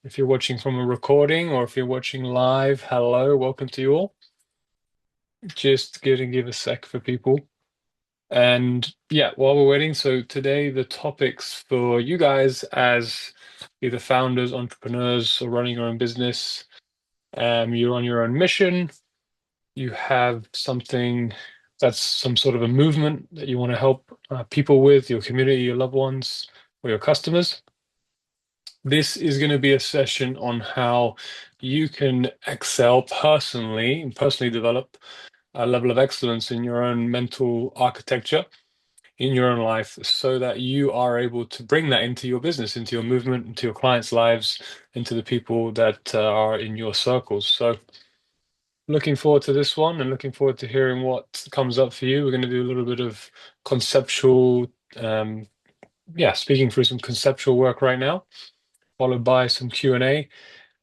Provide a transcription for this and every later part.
If you're watching from a recording or if you're watching live, hello, welcome to you all. Just gonna give a sec for people. And yeah, while we're waiting, so today the topics for you guys as either founders, entrepreneurs, or running your own business, you're on your own mission, you have something that's some sort of a movement that you want to help people with, your community, your loved ones, or your customers. This is going to be a session on how you can excel personally and personally develop a level of excellence in your own mental architecture in your own life so that you are able to bring that into your business, into your movement, into your clients' lives, into the people that are in your circles. So, looking forward to this one and looking forward to hearing what comes up for you. We're going to do a little bit of conceptual, speaking through some conceptual work right now, followed by some Q&A.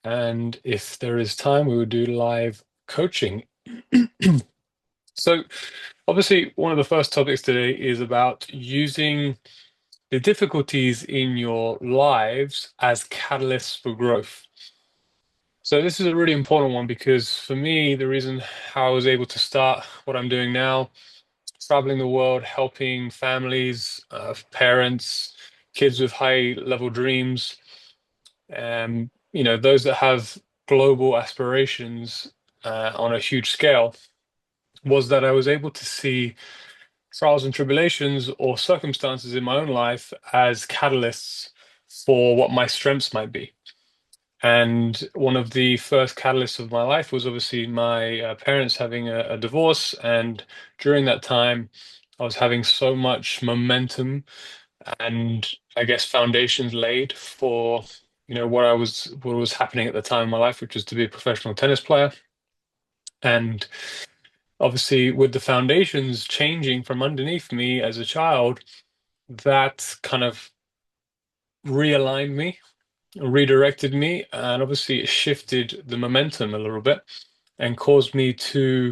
And if there is time, we will do live coaching. So, obviously, one of the first topics today is about using the difficulties in your lives as catalysts for growth. So, this is a really important one because for me, the reason how I was able to start what I'm doing now, traveling the world, helping families, parents, kids with high level dreams, those that have global aspirations on a huge scale, was that I was able to see trials and tribulations or circumstances in my own life as catalysts for what my strengths might be. And one of the first catalysts of my life was obviously my parents having a divorce. And during that time, I was having so much momentum and I guess foundations laid for what was happening at the time in my life, which was to be a professional tennis player. And obviously, with the foundations changing from underneath me as a child, that kind of realigned me, redirected me, and obviously it shifted the momentum a little bit and caused me to,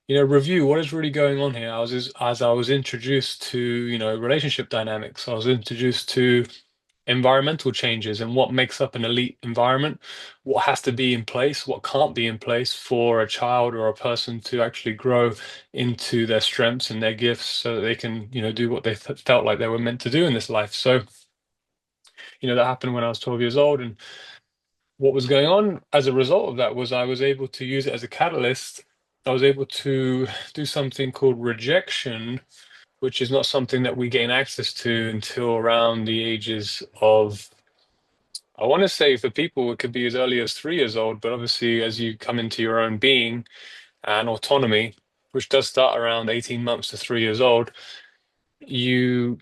review what is really going on here. As I was introduced to, relationship dynamics, I was introduced to environmental changes and what makes up an elite environment, what has to be in place, what can't be in place for a child or a person to actually grow into their strengths and their gifts so that they can, do what they felt like they were meant to do in this life. So, that happened when I was 12 years old. And what was going on as a result of that was I was able to use it as a catalyst. I was able to do something called rejection, which is not something that we gain access to until around the ages of, I want to say for people, it could be as early as 3 years old, but obviously, as you come into your own being and autonomy, which does start around 18 months to 3 years old, you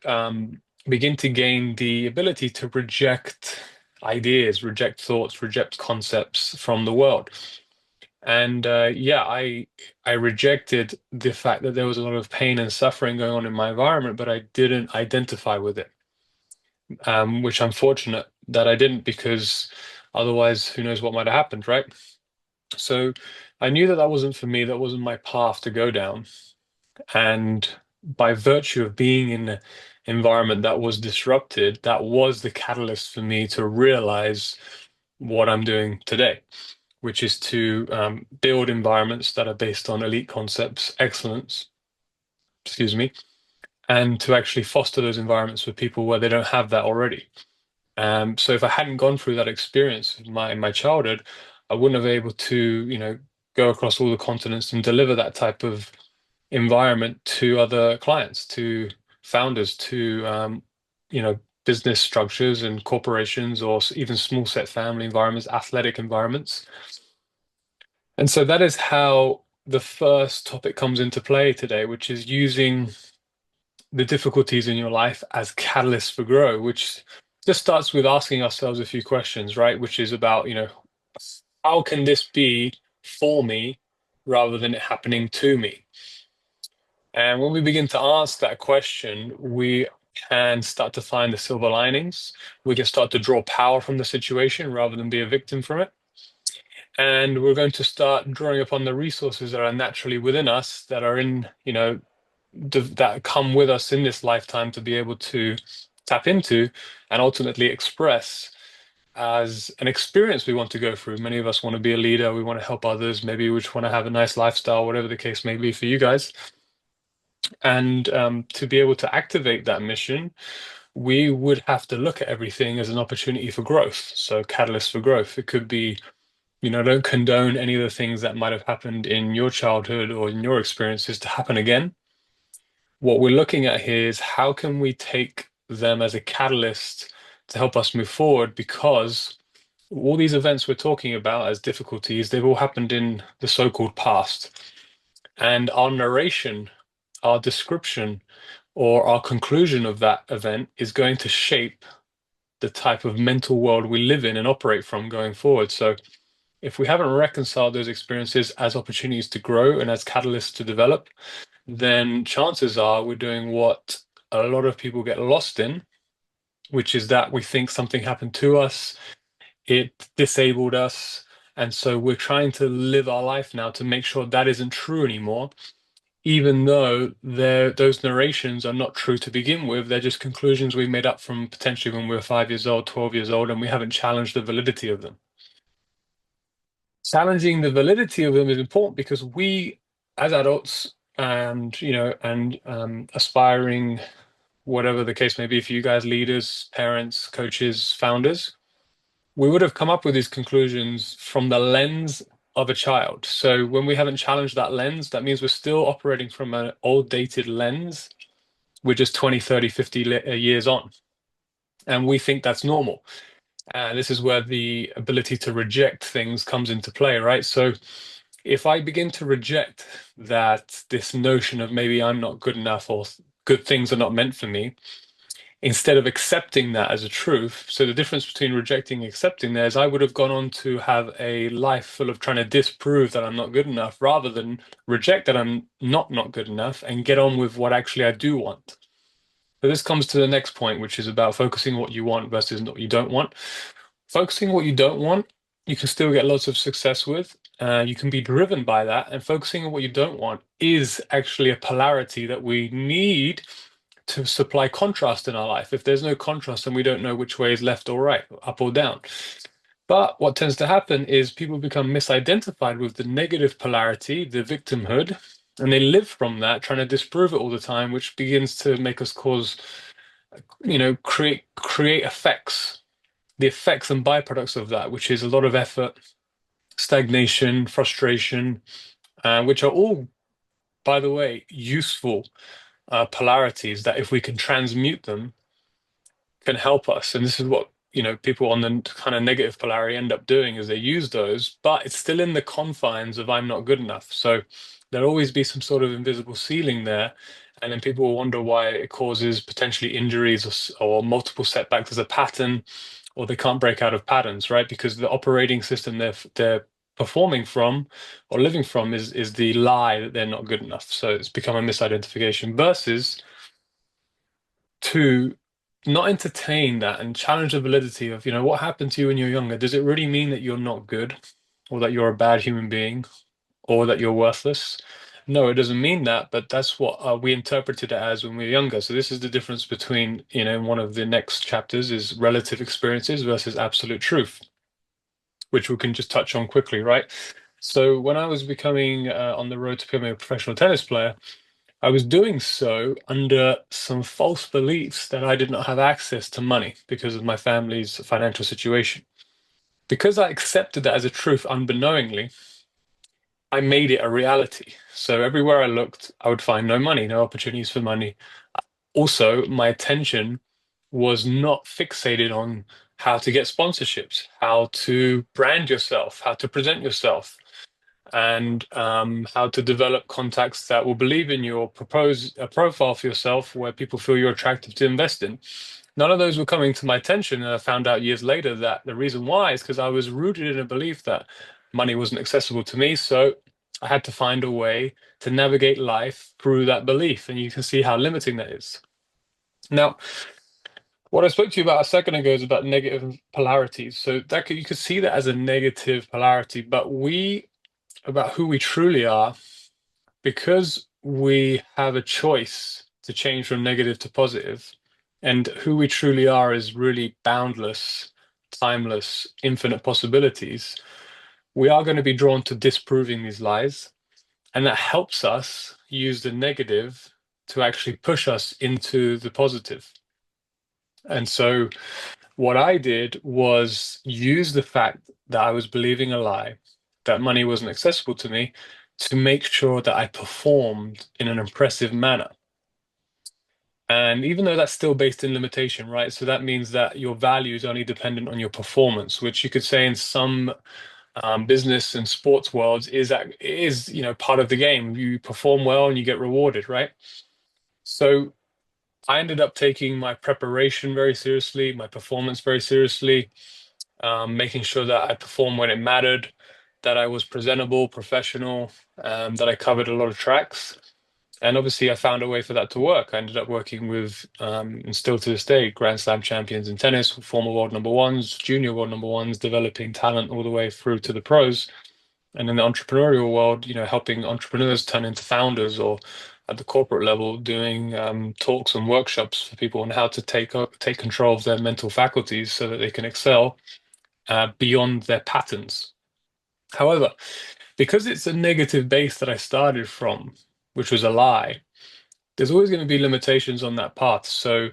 begin to gain the ability to reject ideas, reject thoughts, reject concepts from the world. And I rejected the fact that there was a lot of pain and suffering going on in my environment, but I didn't identify with it, which I'm fortunate that I didn't because otherwise, who knows what might have happened, right? So I knew that that wasn't for me, that wasn't my path to go down. And by virtue of being in an environment that was disrupted, that was the catalyst for me to realize what I'm doing today, which is to build environments that are based on elite concepts, excellence, excuse me, and to actually foster those environments for people where they don't have that already. So if I hadn't gone through that experience in my childhood, I wouldn't have been able to, go across all the continents and deliver that type of environment to other clients, to founders, to business structures and corporations, or even small set family environments, athletic environments. And so that is how the first topic comes into play today, which is using the difficulties in your life as catalysts for growth, which just starts with asking ourselves a few questions, right? Which is about, how can this be for me rather than it happening to me? And when we begin to ask that question, we can start to find the silver linings. We can start to draw power from the situation rather than be a victim from it. And we're going to start drawing upon the resources that are naturally within us, that are in, that come with us in this lifetime to be able to tap into and ultimately express as an experience we want to go through. Many of us want to be a leader, we want to help others, maybe we just want to have a nice lifestyle, whatever the case may be for you guys. And to be able to activate that mission, we would have to look at everything as an opportunity for growth. So, catalyst for growth. It could be, don't condone any of the things that might have happened in your childhood or in your experiences to happen again. What we're looking at here is how can we take them as a catalyst to help us move forward, because all these events we're talking about as difficulties, they've all happened in the so-called past. And our narration, our description, or our conclusion of that event is going to shape the type of mental world we live in and operate from going forward. So if we haven't reconciled those experiences as opportunities to grow and as catalysts to develop, then chances are we're doing what a lot of people get lost in, which is that we think something happened to us, it disabled us, and so we're trying to live our life now to make sure that isn't true anymore, even though those narrations are not true to begin with. They're just conclusions we made up from potentially when we were 5 years old, 12 years old, and we haven't challenged the validity of them. Challenging the validity of them is important because we, as adults, and aspiring, whatever the case may be for you guys, leaders, parents, coaches, founders, we would have come up with these conclusions from the lens of a child. So when we haven't challenged that lens, that means we're still operating from an old dated lens. We're just 20, 30, 50 years on. And we think that's normal. And this is where the ability to reject things comes into play, right? So if I begin to reject that this notion of maybe I'm not good enough or good things are not meant for me, instead of accepting that as a truth. So the difference between rejecting and accepting there is I would have gone on to have a life full of trying to disprove that I'm not good enough, rather than reject that I'm not good enough and get on with what actually I do want. So this comes to the next point, which is about focusing what you want versus what you don't want. Focusing what you don't want, you can still get lots of success with. You can be driven by that, and focusing on what you don't want is actually a polarity that we need to supply contrast in our life. If there's no contrast, then we don't know which way is left or right, up or down. But what tends to happen is people become misidentified with the negative polarity, the victimhood, and they live from that, trying to disprove it all the time, which begins to make us create effects, the effects and byproducts of that, which is a lot of effort, stagnation, frustration, which are all, by the way, useful polarities that if we can transmute them can help us. And this is what, people on the kind of negative polarity end up doing, is they use those, but it's still in the confines of I'm not good enough. So there'll always be some sort of invisible ceiling there. And then people will wonder why it causes potentially injuries or multiple setbacks as a pattern, or they can't break out of patterns, right? Because the operating system they're performing from or living from is the lie that they're not good enough. So it's become a misidentification versus to not entertain that and challenge the validity of, what happened to you when you're younger. Does it really mean that you're not good, or that you're a bad human being, or that you're worthless? No, it doesn't mean that, but that's what we interpreted it as when we were younger. So this is the difference between, one of the next chapters is relative experiences versus absolute truth, which we can just touch on quickly, right? So when I was becoming on the road to becoming a professional tennis player, I was doing so under some false beliefs that I did not have access to money because of my family's financial situation. Because I accepted that as a truth unbeknowingly, I made it a reality. So everywhere I looked, I would find no money, no opportunities for money. Also, my attention was not fixated on how to get sponsorships, how to brand yourself, how to present yourself, and how to develop contacts that will believe in you or propose a profile for yourself where people feel you're attractive to invest in. None of those were coming to my attention, and I found out years later that the reason why is because I was rooted in a belief that money wasn't accessible to me. So I had to find a way to navigate life through that belief, and you can see how limiting that is. Now, what I spoke to you about a second ago is about negative polarities. So you could see that as a negative polarity, but about who we truly are, because we have a choice to change from negative to positive, and who we truly are is really boundless, timeless, infinite possibilities, we are going to be drawn to disproving these lies. And that helps us use the negative to actually push us into the positive. And so what I did was use the fact that I was believing a lie, that money wasn't accessible to me, to make sure that I performed in an impressive manner. And even though that's still based in limitation, right? So that means that your value is only dependent on your performance, which you could say in some business and sports worlds is part of the game. You perform well and you get rewarded, right? So I ended up taking my preparation very seriously, my performance very seriously, making sure that I performed when it mattered, that I was presentable, professional, that I covered a lot of tracks. And obviously, I found a way for that to work. I ended up working with, and still to this day, Grand Slam champions in tennis, former world number ones, junior world number ones, developing talent all the way through to the pros. And in the entrepreneurial world, helping entrepreneurs turn into founders, or at the corporate level, doing talks and workshops for people on how to take control of their mental faculties so that they can excel beyond their patterns. However, because it's a negative base that I started from, which was a lie, there's always going to be limitations on that path. So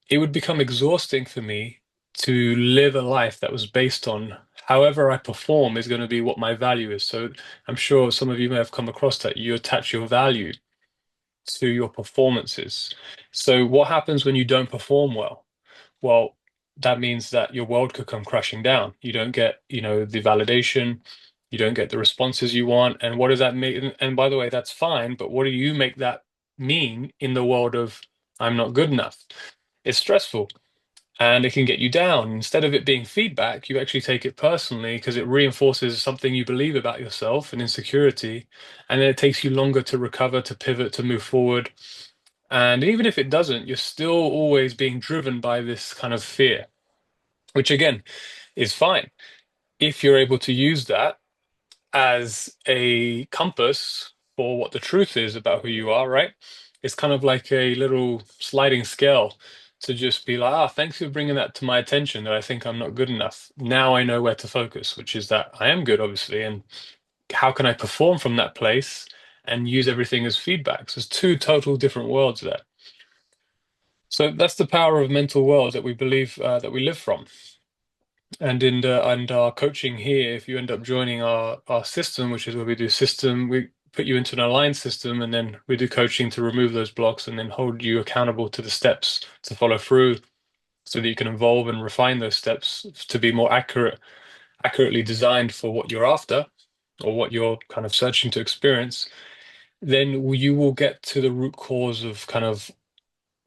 it would become exhausting for me to live a life that was based on however I perform is going to be what my value is. So I'm sure some of you may have come across that. You attach your value to your performances. So what happens when you don't perform well? Well, that means that your world could come crashing down. You don't get, the validation, you don't get the responses you want. And what does that mean? And by the way, that's fine, but what do you make that mean in the world of I'm not good enough? It's stressful and it can get you down. Instead of it being feedback, you actually take it personally because it reinforces something you believe about yourself and insecurity. And then it takes you longer to recover, to pivot, to move forward. And even if it doesn't, you're still always being driven by this kind of fear, which again is fine if you're able to use that as a compass for what the truth is about who you are, right? It's kind of like a little sliding scale to just be like, thanks for bringing that to my attention that I think I'm not good enough. Now I know where to focus, which is that I am good, obviously, and how can I perform from that place and use everything as feedback? So there's two total different worlds there. So that's the power of mental world that we believe that we live from. And and our coaching here, if you end up joining our system, which is where we do system, we put you into an aligned system, and then we do coaching to remove those blocks and then hold you accountable to the steps to follow through, so that you can evolve and refine those steps to be more accurately designed for what you're after or what you're kind of searching to experience. Then you will get to the root cause of kind of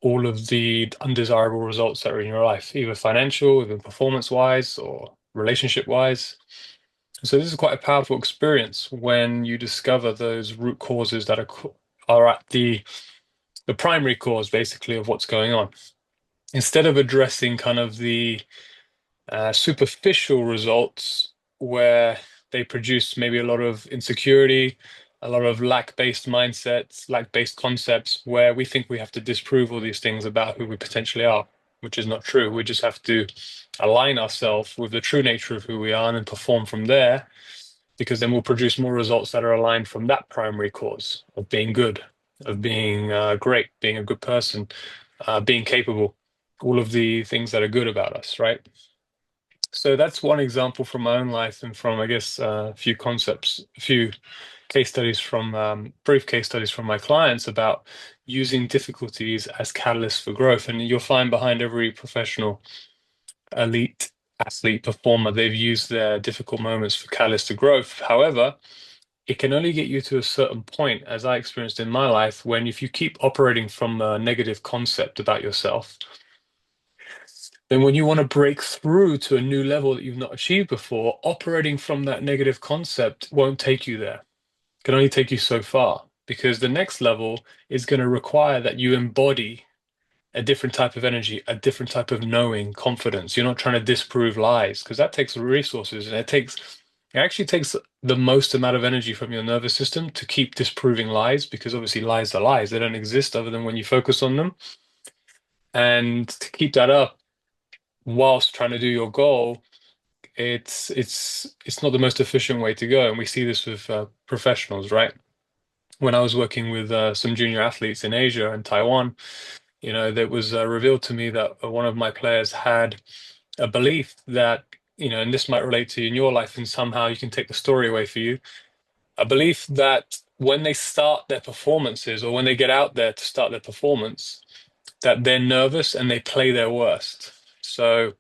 all of the undesirable results that are in your life, either financial, even performance-wise or relationship-wise. So this is quite a powerful experience when you discover those root causes that are at the primary cause, basically, of what's going on. Instead of addressing kind of the superficial results where they produce maybe a lot of insecurity, a lot of lack-based mindsets, lack-based concepts, where we think we have to disprove all these things about who we potentially are, which is not true. We just have to align ourselves with the true nature of who we are and perform from there, because then we'll produce more results that are aligned from that primary cause of being good, of being great, being a good person, being capable, all of the things that are good about us, right? So that's one example from my own life and from, I guess, a few concepts, a few case studies from brief case studies from my clients about using difficulties as catalysts for growth. And you'll find behind every professional, elite athlete, performer, they've used their difficult moments for catalysts to growth. However, it can only get you to a certain point, as I experienced in my life, when if you keep operating from a negative concept about yourself, then when you want to break through to a new level that you've not achieved before, operating from that negative concept won't take you there. It can only take you so far, because the next level is going to require that you embody a different type of energy, a different type of knowing, confidence. You're not trying to disprove lies, because that takes resources, and it actually takes the most amount of energy from your nervous system to keep disproving lies, because obviously lies are lies. They don't exist other than when you focus on them. And to keep that up, whilst trying to do your goal, it's not the most efficient way to go. And we see this with professionals, right? When I was working with some junior athletes in Asia and Taiwan, that was revealed to me that one of my players had a belief that, and this might relate to you in your life, and somehow you can take the story away for you, a belief that when they start their performances or when they get out there to start their performance, that they're nervous and they play their worst. So,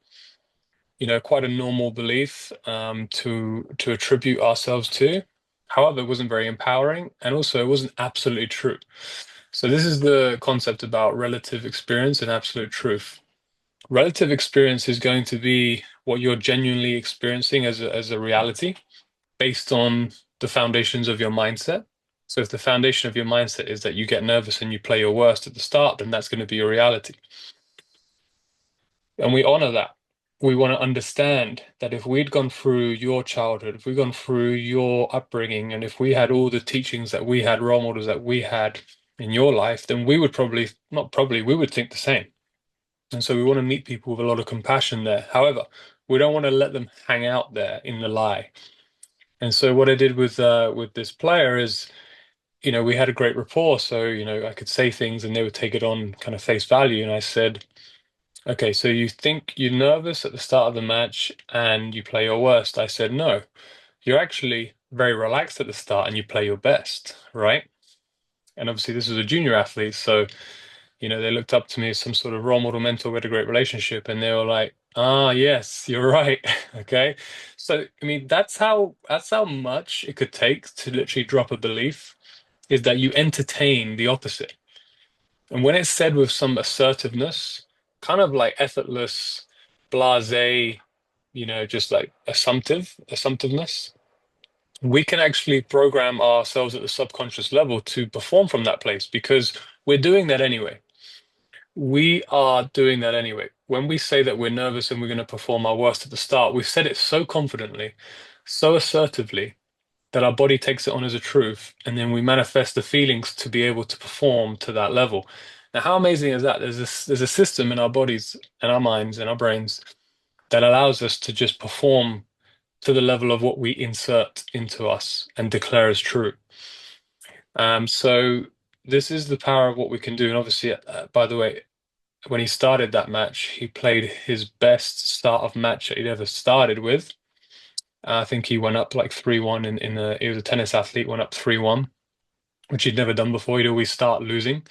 quite a normal belief to attribute ourselves to. However, it wasn't very empowering, and also it wasn't absolutely true. So this is the concept about relative experience and absolute truth. Relative experience is going to be what you're genuinely experiencing as a reality based on the foundations of your mindset. So if the foundation of your mindset is that you get nervous and you play your worst at the start, then that's going to be your reality. And we honor that. We want to understand that if we'd gone through your childhood, if we'd gone through your upbringing, and if we had all the teachings that we had, role models that we had in your life, then we would probably, not probably, we would think the same. And so we want to meet people with a lot of compassion there. However, we don't want to let them hang out there in the lie. And so what I did with this player is, we had a great rapport. So, I could say things and they would take it on kind of face value. And I said, okay, so you think you're nervous at the start of the match and you play your worst. I said, no, you're actually very relaxed at the start and you play your best, right? And obviously this was a junior athlete, so they looked up to me as some sort of role model mentor. We had a great relationship, and they were like, "Ah, yes, you're right." Okay, so I mean, that's how much it could take to literally drop a belief, is that you entertain the opposite. And when it's said with some assertiveness, kind of like effortless, blasé, just like assumptiveness, we can actually program ourselves at the subconscious level to perform from that place because we're doing that anyway. We are doing that anyway. When we say that we're nervous and we're going to perform our worst at the start, we've said it so confidently, so assertively, that our body takes it on as a truth, and then we manifest the feelings to be able to perform to that level. Now, how amazing is that? There's a system in our bodies and our minds and our brains that allows us to just perform to the level of what we insert into us and declare as true. So this is the power of what we can do. And obviously, by the way, when he started that match, he played his best start of match that he'd ever started with. I think he went up like 3-1 he was a tennis athlete, went up 3-1, which he'd never done before. He'd always start losing.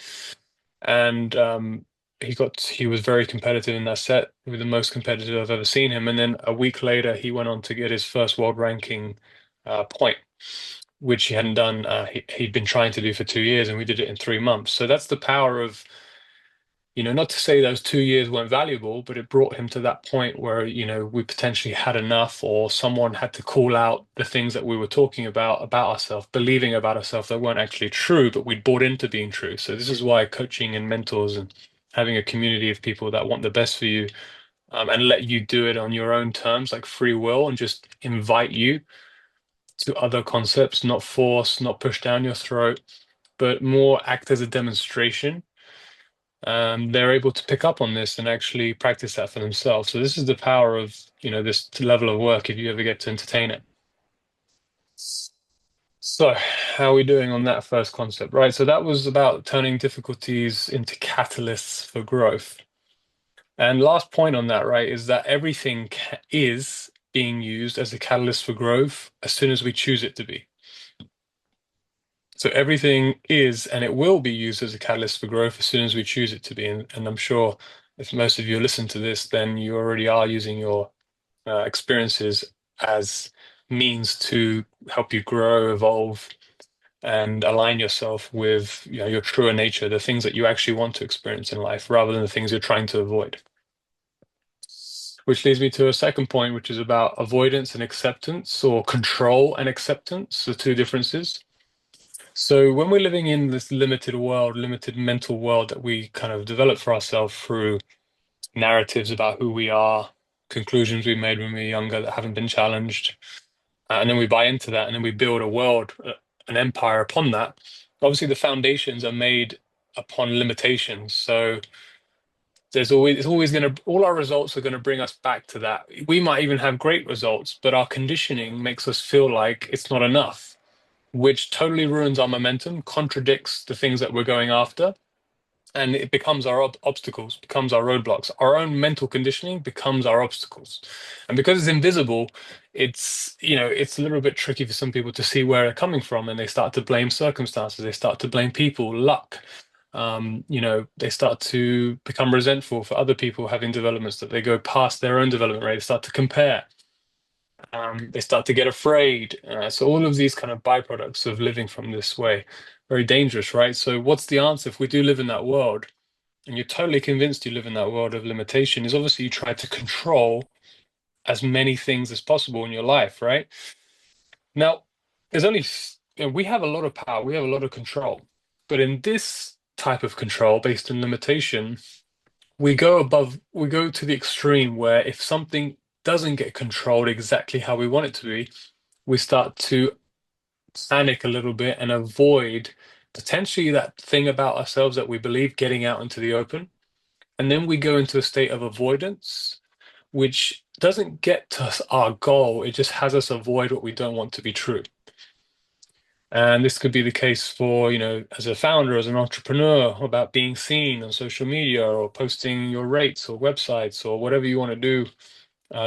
And he was very competitive in that set, with the most competitive I've ever seen him. And then a week later, he went on to get his first world ranking point, which he hadn't done. He'd been trying to do for 2 years, and we did it in 3 months. So that's the power of, not to say those 2 years weren't valuable, but it brought him to that point where, we potentially had enough, or someone had to call out the things that we were talking about ourselves, believing about ourselves that weren't actually true, but we'd bought into being true. So this is why coaching and mentors and having a community of people that want the best for you, and let you do it on your own terms, like free will, and just invite you to other concepts, not force, not push down your throat, but more act as a demonstration. They're able to pick up on this and actually practice that for themselves. So this is the power of, this level of work if you ever get to entertain it. So how are we doing on that first concept, right? So that was about turning difficulties into catalysts for growth. And last point on that, right, is that everything is being used as a catalyst for growth as soon as we choose it to be. So everything is, and it will be used as a catalyst for growth as soon as we choose it to be. And I'm sure if most of you listen to this, then you already are using your experiences as means to help you grow, evolve, and align yourself with, your truer nature, the things that you actually want to experience in life, rather than the things you're trying to avoid. Which leads me to a second point, which is about avoidance and acceptance, or control and acceptance, the two differences. So when we're living in this limited world, limited mental world that we kind of develop for ourselves through narratives about who we are, conclusions we made when we were younger that haven't been challenged, and then we buy into that, and then we build a world, an empire upon that. Obviously, the foundations are made upon limitations. So It's always going to, all our results are going to bring us back to that. We might even have great results, but our conditioning makes us feel like it's not enough, which totally ruins our momentum, contradicts the things that we're going after, and it becomes our obstacles, becomes our roadblocks. Our own mental conditioning becomes our obstacles. And because it's invisible, it's a little bit tricky for some people to see where they're coming from, and they start to blame circumstances, they start to blame people, luck. They start to become resentful for other people having developments that they go past their own development rate. They start to compare. They start to get afraid. So all of these kind of byproducts of living from this way, very dangerous, right? So what's the answer if we do live in that world, and you're totally convinced you live in that world of limitation? Is obviously you try to control as many things as possible in your life, right? Now, there's only, we have a lot of power, we have a lot of control, but in this type of control based on limitation, we go to the extreme where if something doesn't get controlled exactly how we want it to be, we start to panic a little bit and avoid potentially that thing about ourselves that we believe getting out into the open. And then we go into a state of avoidance, which doesn't get to us our goal. It just has us avoid what we don't want to be true. And this could be the case for, as a founder, as an entrepreneur, about being seen on social media or posting your rates or websites or whatever you want to do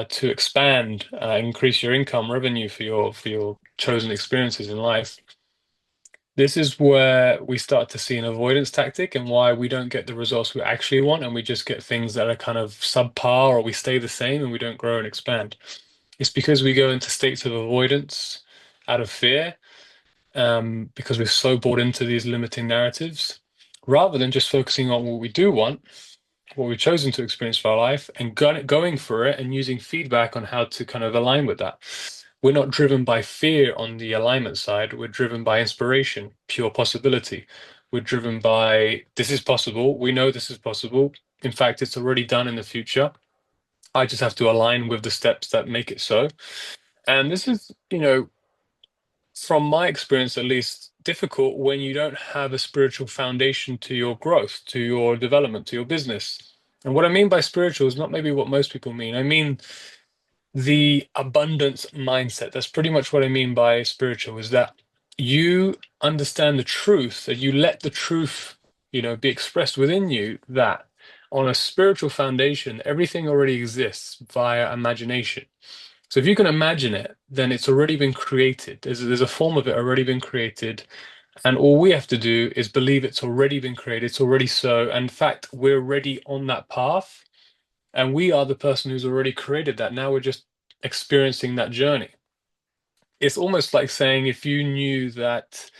to expand, increase your income revenue for your chosen experiences in life. This is where we start to see an avoidance tactic and why we don't get the results we actually want, and we just get things that are kind of subpar, or we stay the same and we don't grow and expand. It's because we go into states of avoidance out of fear, because we're so bought into these limiting narratives, rather than just focusing on what we do want, what we've chosen to experience for our life, and going for it and using feedback on how to kind of align with that. We're not driven by fear on the alignment side. We're driven by inspiration, pure possibility. We're driven by this is possible. We know this is possible. In fact, it's already done in the future. I just have to align with the steps that make it so. And this is, from my experience at least, difficult when you don't have a spiritual foundation to your growth, to your development, to your business. And what I mean by spiritual is not maybe what most people mean. I mean the abundance mindset. That's pretty much what I mean by spiritual, is that you understand the truth, that you let the truth, be expressed within you, that on a spiritual foundation, everything already exists via imagination. So if you can imagine it, then it's already been created. There's a form of it already been created. And all we have to do is believe it's already been created. It's already so. And in fact, we're already on that path. And we are the person who's already created that. Now we're just experiencing that journey. It's almost like saying if you knew that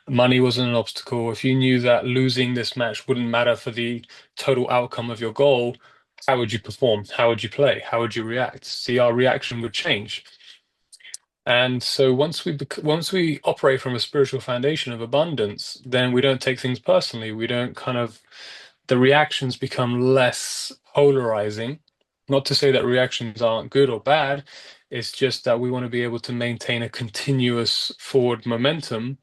money wasn't an obstacle, if you knew that losing this match wouldn't matter for the total outcome of your goal, how would you perform? How would you play? How would you react? See, our reaction would change. And so once we operate from a spiritual foundation of abundance, then we don't take things personally. We don't kind of the reactions become less polarizing. Not to say that reactions aren't good or bad. It's just that we want to be able to maintain a continuous forward momentum,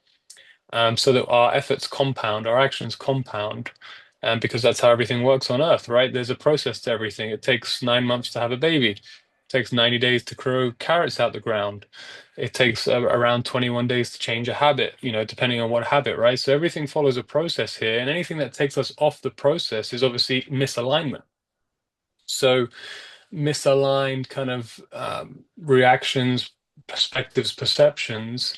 so that our efforts compound, our actions compound, because that's how everything works on Earth, right? There's a process to everything. It takes 9 months to have a baby. It takes 90 days to grow carrots out the ground. It takes around 21 days to change a habit, depending on what habit, right? So everything follows a process here, and anything that takes us off the process is obviously misalignment. So misaligned kind of reactions, perspectives, perceptions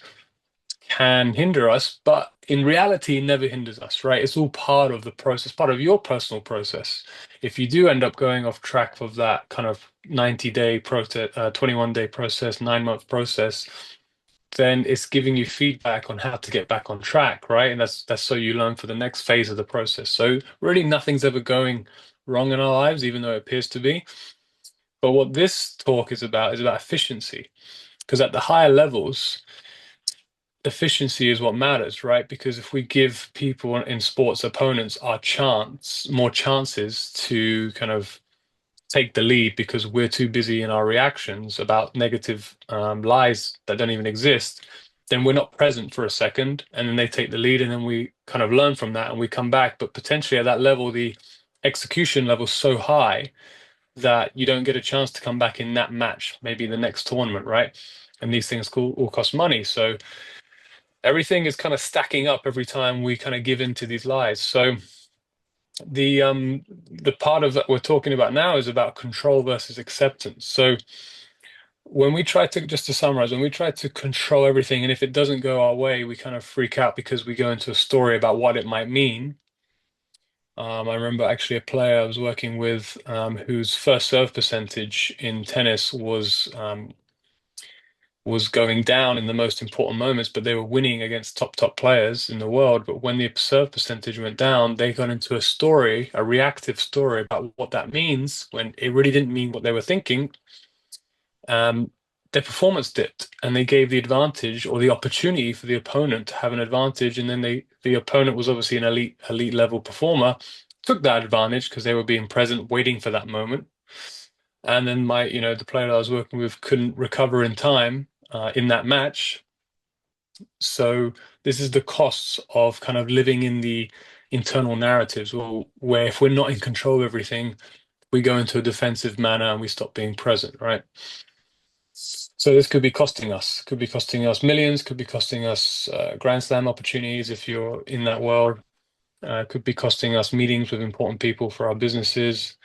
can hinder us, but in reality, it never hinders us, right? It's all part of the process, part of your personal process. If you do end up going off track of that kind of 90-day process, 21-day process, 9-month process, then it's giving you feedback on how to get back on track, right? And that's so you learn for the next phase of the process. So really nothing's ever going wrong in our lives, even though it appears to be. But what this talk is about efficiency. Because at the higher levels, efficiency is what matters, right? Because if we give people in sports opponents more chances to kind of take the lead because we're too busy in our reactions about negative lies that don't even exist, then we're not present for a second, and then they take the lead, and then we kind of learn from that and we come back. But potentially at that level, the execution level so high that you don't get a chance to come back in that match, maybe the next tournament, right? And these things all cost money. So everything is kind of stacking up every time we kind of give into these lies. So the part of that we're talking about now is about control versus acceptance. So when we try to, just to summarize, when we try to control everything, and if it doesn't go our way, we kind of freak out because we go into a story about what it might mean. I remember actually a player I was working with whose first serve percentage in tennis was going down in the most important moments, but they were winning against top players in the world. But when the serve percentage went down, they got into a story, a reactive story about what that means when it really didn't mean what they were thinking. Um, their performance dipped, and they gave the advantage or the opportunity for the opponent to have an advantage. And then the opponent was obviously an elite level performer, took that advantage because they were being present, waiting for that moment. And then the player that I was working with couldn't recover in time in that match. So this is the costs of kind of living in the internal narratives, where if we're not in control of everything, we go into a defensive manner and we stop being present, right? So this could be costing us millions, could be costing us Grand Slam opportunities if you're in that world, could be costing us meetings with important people for our businesses,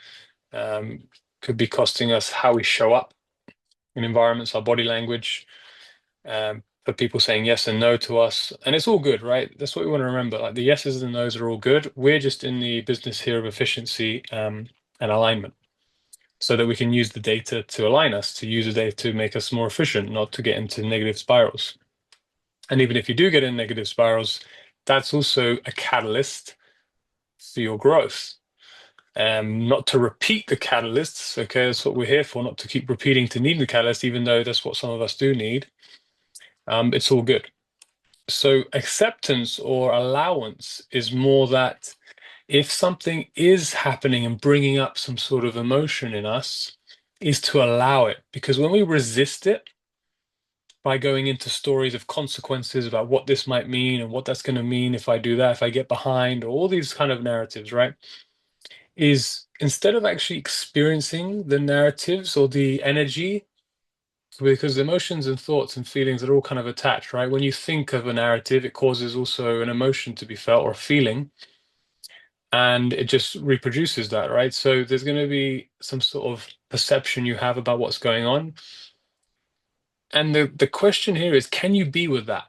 um, could be costing us how we show up in environments, our body language, for people saying yes and no to us. And it's all good, right? That's what we want to remember. Like the yeses and nos are all good. We're just in the business here of efficiency and alignment so that we can use the data to align us, to use the data to make us more efficient, not to get into negative spirals. And even if you do get in negative spirals, that's also a catalyst for your growth. Not to repeat the catalysts, okay, that's what we're here for, not to keep repeating to need the catalyst, even though that's what some of us do need. It's all good. So acceptance or allowance is more that if something is happening and bringing up some sort of emotion in us, is to allow it. Because when we resist it by going into stories of consequences about what this might mean and what that's going to mean if I do that, if I get behind, or all these kind of narratives, right? Is instead of actually experiencing the narratives or the energy, because emotions and thoughts and feelings are all kind of attached, right? When you think of a narrative, it causes also an emotion to be felt or a feeling, and it just reproduces that, right? So there's going to be some sort of perception you have about what's going on. And the question here is, can you be with that?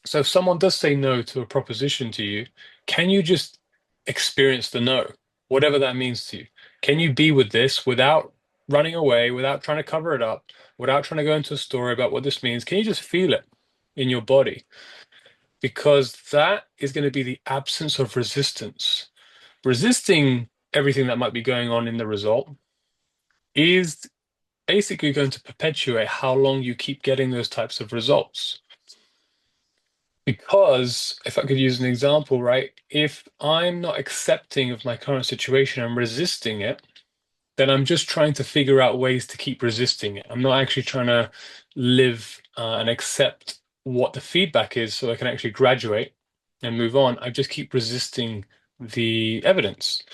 So if someone does say no to a proposition to you, can you just experience the no, whatever that means to you? Can you be with this without running away, without trying to cover it up, without trying to go into a story about what this means? Can you just feel it in your body? Because that is going to be the absence of resistance. Resisting everything that might be going on in the result is basically going to perpetuate how long you keep getting those types of results. Because if I could use an example, right? If I'm not accepting of my current situation, I'm resisting it, then I'm just trying to figure out ways to keep resisting it. I'm not actually trying to live and accept what the feedback is so I can actually graduate and move on. I just keep resisting the evidence.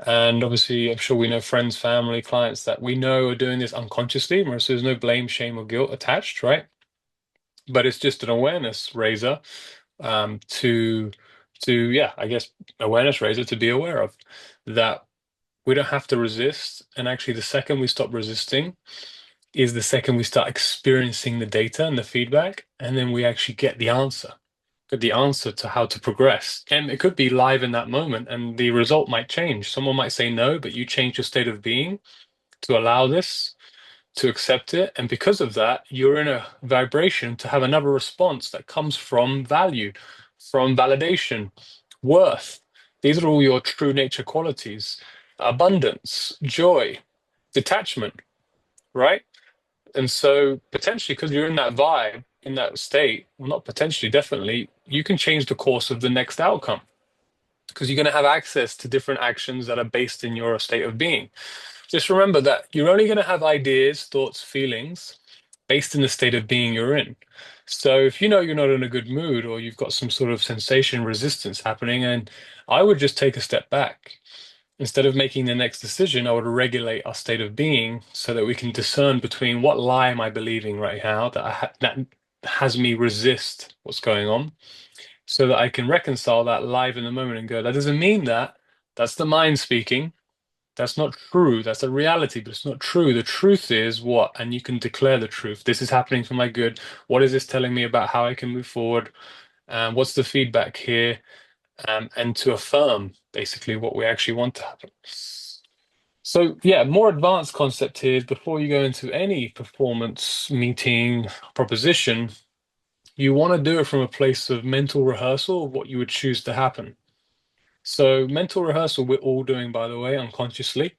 And obviously, I'm sure we know friends, family, clients that we know are doing this unconsciously, whereas there's no blame, shame, or guilt attached, right? But it's just an awareness raiser to yeah, I guess awareness raiser to be aware of that we don't have to resist. And actually, the second we stop resisting is the second we start experiencing the data and the feedback, and then we actually get the answer to how to progress. And it could be live in that moment, and the result might change. Someone might say no, but you change your state of being to allow this, to accept it. And because of that, you're in a vibration to have another response that comes from value, from validation, worth. These are all your true nature qualities: abundance, joy, detachment, right? And so potentially, because you're in that vibe, in that state, well, not potentially, definitely, you can change the course of the next outcome because you're going to have access to different actions that are based in your state of being. Just remember that you're only going to have ideas, thoughts, feelings based in the state of being you're in. So if you know you're not in a good mood or you've got some sort of sensation resistance happening, and I would just take a step back Instead of making the next decision, I would regulate our state of being so that we can discern between what lie am I believing right now that has me resist what's going on, so that I can reconcile that live in the moment and go, that doesn't mean that. That's the mind speaking. That's not true. That's a reality, but it's not true. The truth is what? And you can declare the truth. This is happening for my good. What is this telling me about how I can move forward? What's the feedback here? And to affirm basically what we actually want to happen. So, yeah, more advanced concept here is before you go into any performance meeting proposition, you want to do it from a place of mental rehearsal of what you would choose to happen. So, mental rehearsal, we're all doing, by the way, unconsciously.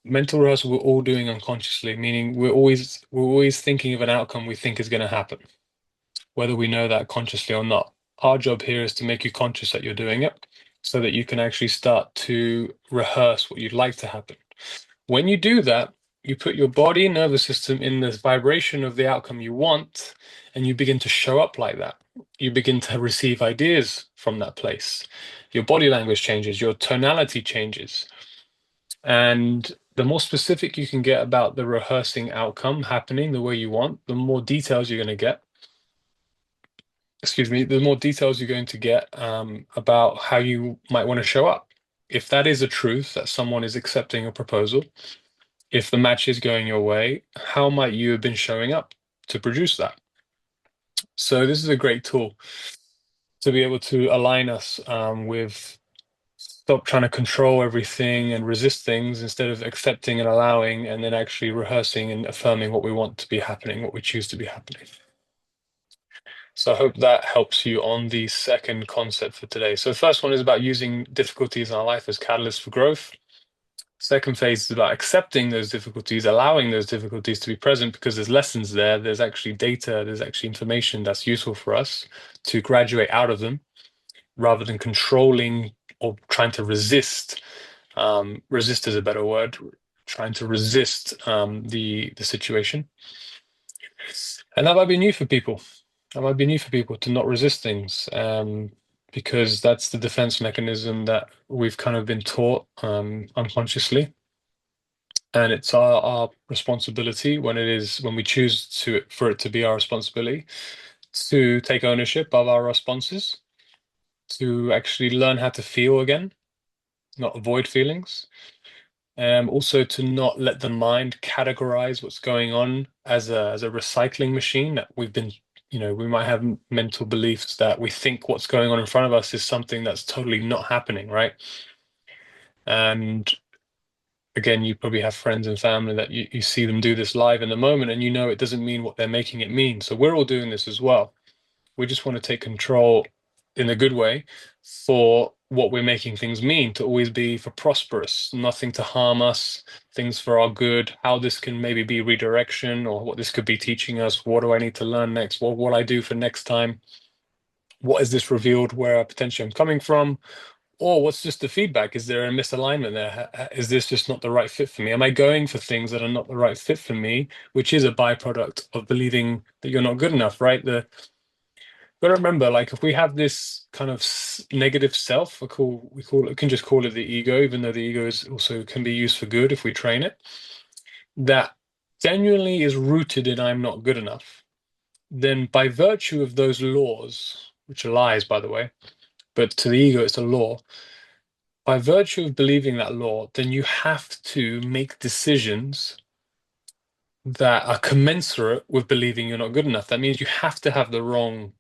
Mental rehearsal, we're all doing unconsciously, meaning we're always thinking of an outcome we think is going to happen, whether we know that consciously or not. Our job here is to make you conscious that you're doing it so that you can actually start to rehearse what you'd like to happen. When you do that, you put your body and nervous system in this vibration of the outcome you want, and you begin to show up like that. You begin to receive ideas from that place. Your body language changes, your tonality changes. And the more specific you can get about the rehearsing outcome happening the way you want, the more details you're going to get. Excuse me, the more details you're going to get about how you might want to show up. If that is a truth that someone is accepting a proposal, if the match is going your way, how might you have been showing up to produce that? So this is a great tool to be able to align us with stop trying to control everything and resist things instead of accepting and allowing and then actually rehearsing and affirming what we want to be happening, what we choose to be happening. So I hope that helps you on the second concept for today. So the first one is about using difficulties in our life as catalysts for growth. Second phase is about accepting those difficulties, allowing those difficulties to be present because there's lessons there. There's actually data, there's actually information that's useful for us to graduate out of them rather than controlling or trying to resist. Resist is a better word, trying to resist the situation. And that might be new for people. That might be new for people to not resist things. Because that's the defense mechanism that we've kind of been taught unconsciously. And it's our responsibility when we choose for it to be our responsibility to take ownership of our responses, to actually learn how to feel again, not avoid feelings. Also to not let the mind categorize what's going on as a recycling machine that we might have mental beliefs that we think what's going on in front of us is something that's totally not happening, right? And again, you probably have friends and family that you see them do this live in the moment, and it doesn't mean what they're making it mean. So we're all doing this as well. We just want to take control in a good way for what we're making things mean, to always be for prosperous, nothing to harm us, things for our good, how this can maybe be redirection or what this could be teaching us. What do I need to learn next? What will I do for next time? What is this revealed where I potentially am coming from? Or what's just the feedback? Is there a misalignment there? Is this just not the right fit for me? Am I going for things that are not the right fit for me, which is a byproduct of believing that you're not good enough, right? Got to remember, like if we have this kind of negative self, we can just call it the ego, even though the ego is also can be used for good if we train it, that genuinely is rooted in I'm not good enough. Then by virtue of those laws, which are lies, by the way, but to the ego, it's a law. By virtue of believing that law, then you have to make decisions that are commensurate with believing you're not good enough. That means you have to have the wrong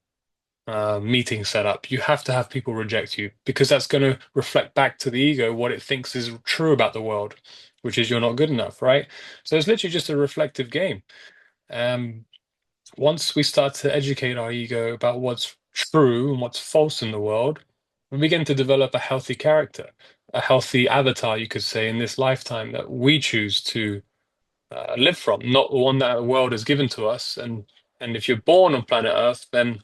meeting set up. You have to have people reject you because that's going to reflect back to the ego what it thinks is true about the world, which is you're not good enough, right? So it's literally just a reflective game. Once we start to educate our ego about what's true and what's false in the world, we begin to develop a healthy character, a healthy avatar, you could say, in this lifetime that we choose to live from, not the one that the world has given to us. And if you're born on planet Earth, then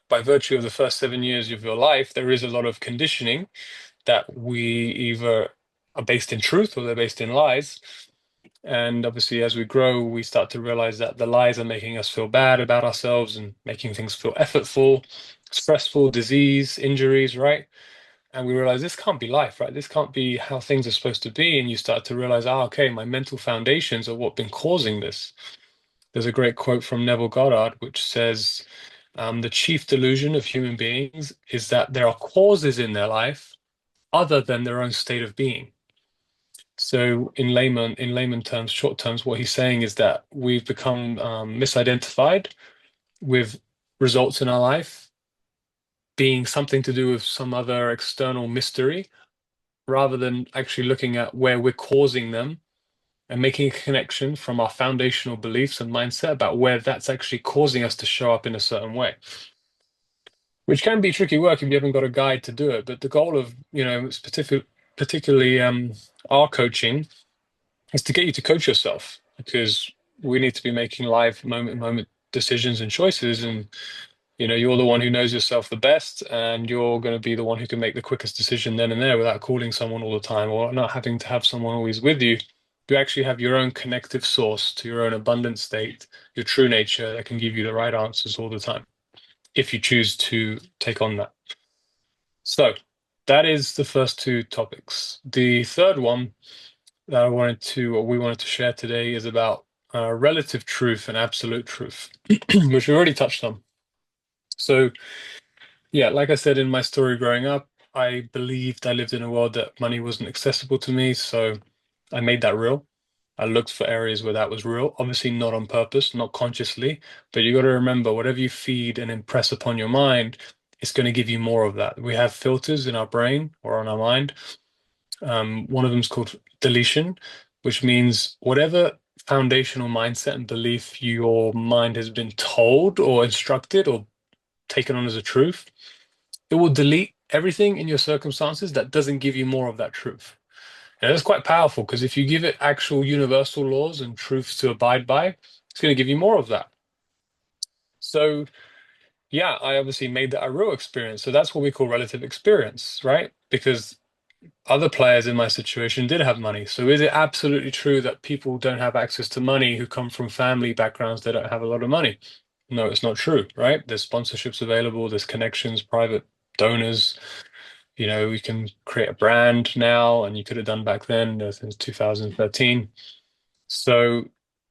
by virtue of the first 7 years of your life, there is a lot of conditioning that we either are based in truth or they're based in lies. And obviously, as we grow, we start to realize that the lies are making us feel bad about ourselves and making things feel effortful, stressful, disease, injuries, right? and we realize this can't be life, right? This can't be how things are supposed to be. And you start to realize, okay, my mental foundations are what been causing this. There's a great quote from Neville Goddard, which says, the chief delusion of human beings is that there are causes in their life other than their own state of being. So in layman terms, short terms, what he's saying is that we've become misidentified with results in our life being something to do with some other external mystery, rather than actually looking at where we're causing them and making a connection from our foundational beliefs and mindset about where that's actually causing us to show up in a certain way, which can be tricky work if you haven't got a guide to do it. But the goal of, particularly our coaching is to get you to coach yourself, because we need to be making live moment to moment decisions and choices. And you're the one who knows yourself the best, and you're going to be the one who can make the quickest decision then and there without calling someone all the time or not having to have someone always with you. You actually have your own connective source to your own abundant state, your true nature, that can give you the right answers all the time if you choose to take on that. So that is the first two topics. The third one that we wanted to share today is about relative truth and absolute truth, which we already touched on. So, yeah, like I said in my story growing up, I believed I lived in a world that money wasn't accessible to me. So I made that real. I looked for areas where that was real, obviously not on purpose, not consciously, but you got to remember, whatever you feed and impress upon your mind, it's going to give you more of that. We have filters in our brain or on our mind. One of them is called deletion, which means whatever foundational mindset and belief your mind has been told or instructed or taken on as a truth, it will delete everything in your circumstances that doesn't give you more of that truth. And that's quite powerful, because if you give it actual universal laws and truths to abide by, it's going to give you more of that. So, yeah, I obviously made that a real experience. So that's what we call relative experience, right? Because other players in my situation did have money. So is it absolutely true that people don't have access to money who come from family backgrounds that don't have a lot of money? No, it's not true, right? There's sponsorships available, there's connections, private donors. We can create a brand now, and you could have done back then, since 2013. So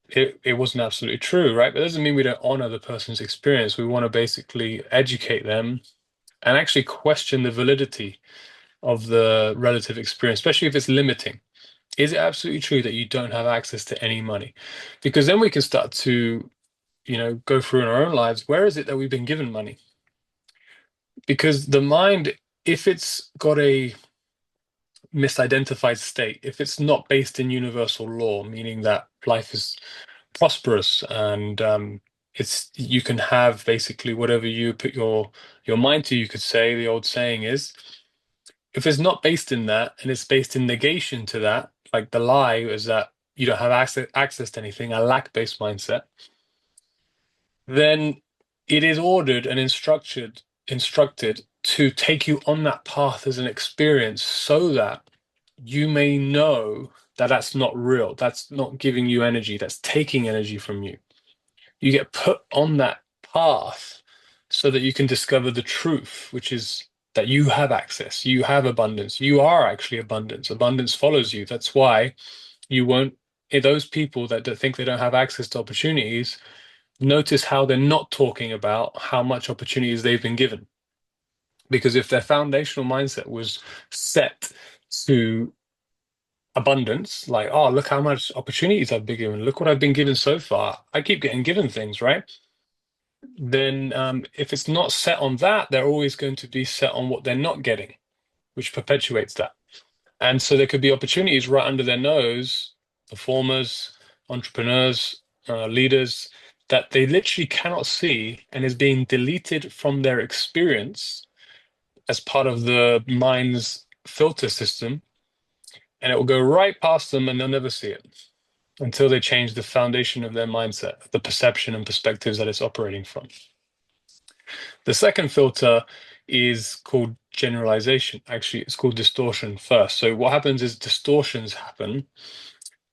it wasn't absolutely true, right? But it doesn't mean we don't honor the person's experience. We want to basically educate them and actually question the validity of the relative experience, especially if it's limiting. Is it absolutely true that you don't have access to any money? Because then we can start to, go through in our own lives. Where is it that we've been given money? Because the mind, if it's got a misidentified state, if it's not based in universal law, meaning that life is prosperous and you can have basically whatever you put your mind to, you could say, the old saying is, if it's not based in that and it's based in negation to that, like the lie is that you don't have access to anything, a lack-based mindset, then it is ordered and instructed to take you on that path as an experience, so that you may know that that's not real, that's not giving you energy, that's taking energy from you. You get put on that path so that you can discover the truth, which is that you have access, you have abundance, you are actually abundance. Abundance follows you. That's why you won't, those people that think they don't have access to opportunities, notice how they're not talking about how much opportunities they've been given. Because if their foundational mindset was set to abundance, like, oh, look how much opportunities I've been given, look what I've been given so far, I keep getting given things, right? Then if it's not set on that, they're always going to be set on what they're not getting, which perpetuates that. And so there could be opportunities right under their nose, performers, entrepreneurs, leaders, that they literally cannot see, and is being deleted from their experience as part of the mind's filter system. And it will go right past them, and they'll never see it until they change the foundation of their mindset, the perception and perspectives that it's operating from. The second filter is called generalization. Actually, it's called distortion first. So what happens is distortions happen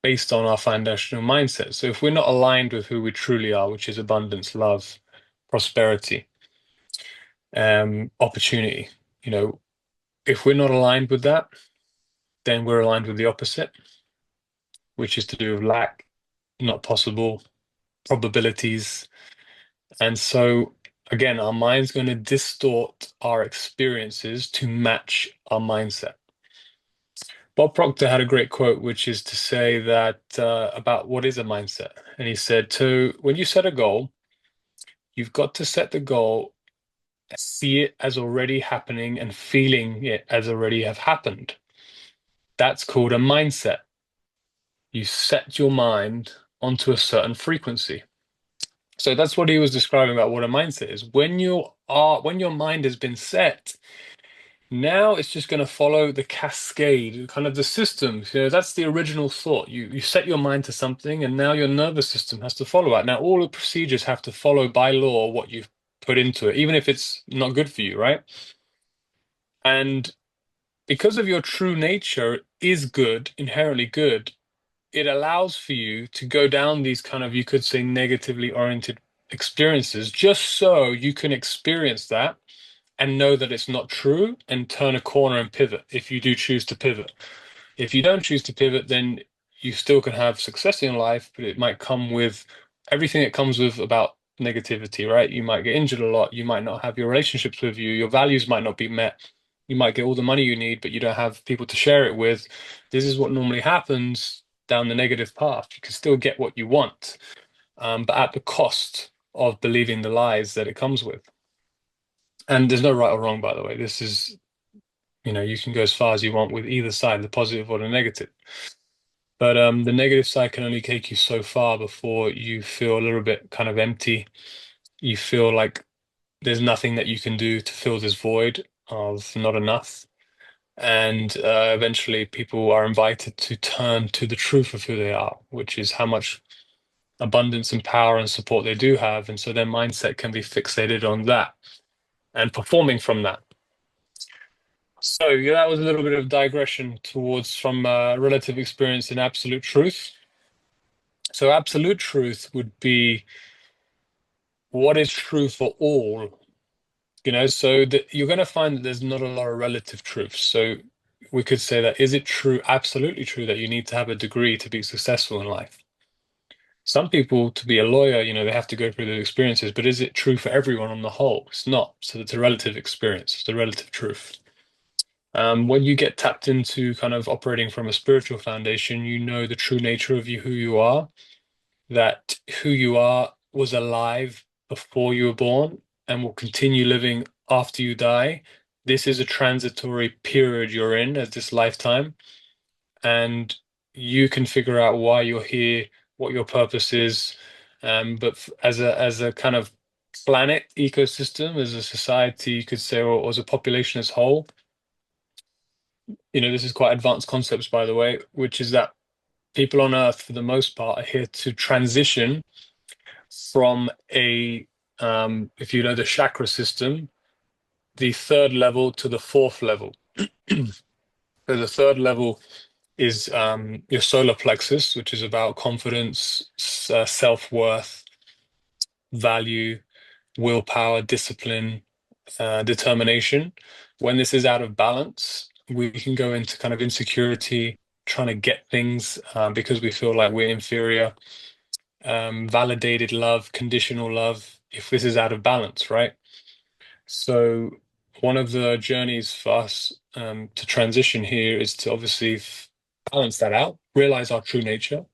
based on our foundational mindset. So if we're not aligned with who we truly are, which is abundance, love, prosperity, opportunity, you know, If we're not aligned with that, then we're aligned with the opposite, which is to do with lack, not possible, probabilities. And so, again, our mind's going to distort our experiences to match our mindset. Bob Proctor had a great quote, which is to say that about what is a mindset. And he said, to when you set a goal, you've got to set the goal, see it as already happening and feeling it as already have happened. That's called a mindset. You set your mind onto a certain frequency. So that's what he was describing about what a mindset is. When your mind has been set, now it's just going to follow the cascade, kind of the systems. That's the original thought. You set your mind to something, and now your nervous system has to follow it. Now all the procedures have to follow by law what you've put into it, even if it's not good for you, right? And because of your true nature is good, inherently good, it allows for you to go down these kind of, you could say, negatively oriented experiences, just so you can experience that and know that it's not true and turn a corner and pivot if you do choose to pivot. If you don't choose to pivot, then you still can have success in life, but it might come with everything it comes with about negativity, right? You might get injured a lot. You might not have your relationships with you. Your values might not be met. You might get all the money you need, but you don't have people to share it with. This is what normally happens down the negative path. You can still get what you want, but at the cost of believing the lies that it comes with. And there's no right or wrong, by the way. This is, you can go as far as you want with either side, the positive or the negative. But the negative side can only take you so far before you feel a little bit kind of empty. You feel like there's nothing that you can do to fill this void of not enough. And eventually people are invited to turn to the truth of who they are, which is how much abundance and power and support they do have. And so their mindset can be fixated on that and performing from that. So yeah, that was a little bit of digression towards from relative experience and absolute truth. So absolute truth would be what is true for all, so that you're going to find that there's not a lot of relative truth. So we could say that, is it true, absolutely true, that you need to have a degree to be successful in life? Some people, to be a lawyer, they have to go through those experiences, but is it true for everyone on the whole? It's not. So it's a relative experience, it's a relative truth. When you get tapped into kind of operating from a spiritual foundation, you know the true nature of you, who you are, that who you are was alive before you were born and will continue living after you die. This is a transitory period you're in as this lifetime, and you can figure out why you're here, what your purpose is. But as a kind of planet ecosystem, as a society, you could say, or as a population as whole, this is quite advanced concepts, by the way, which is that people on Earth, for the most part, are here to transition from if you know the chakra system, the third level to the fourth level. So the third level is your solar plexus, which is about confidence, self-worth, value, willpower, discipline, determination. When this is out of balance, we can go into kind of insecurity, trying to get things because we feel like we're inferior. Validated love, conditional love, if this is out of balance, right? So one of the journeys for us to transition here is to obviously balance that out, realize our true nature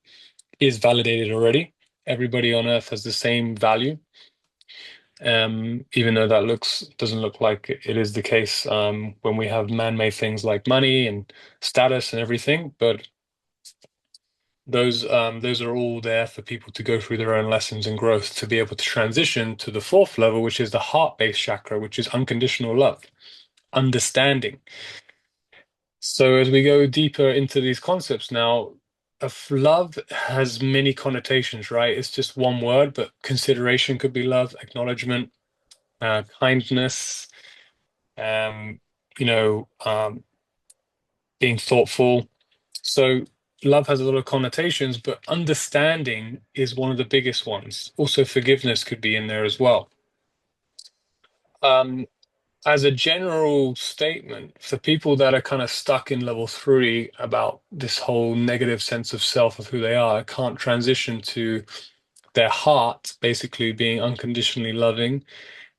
is validated already. Everybody on earth has the same value, even though that doesn't look like it is the case when we have man-made things like money and status and everything. But those are all there for people to go through their own lessons and growth to be able to transition to the fourth level, which is the heart-based chakra, which is unconditional love, understanding. So as we go deeper into these concepts now, love has many connotations, right? It's just one word, but consideration could be love, acknowledgement, kindness, um, you know, um, being thoughtful. So love has a lot of connotations, but understanding is one of the biggest ones. Also, forgiveness could be in there as well. Um, As a general statement, for people that are kind of stuck in level three about this whole negative sense of self of who they are, can't transition to their heart basically being unconditionally loving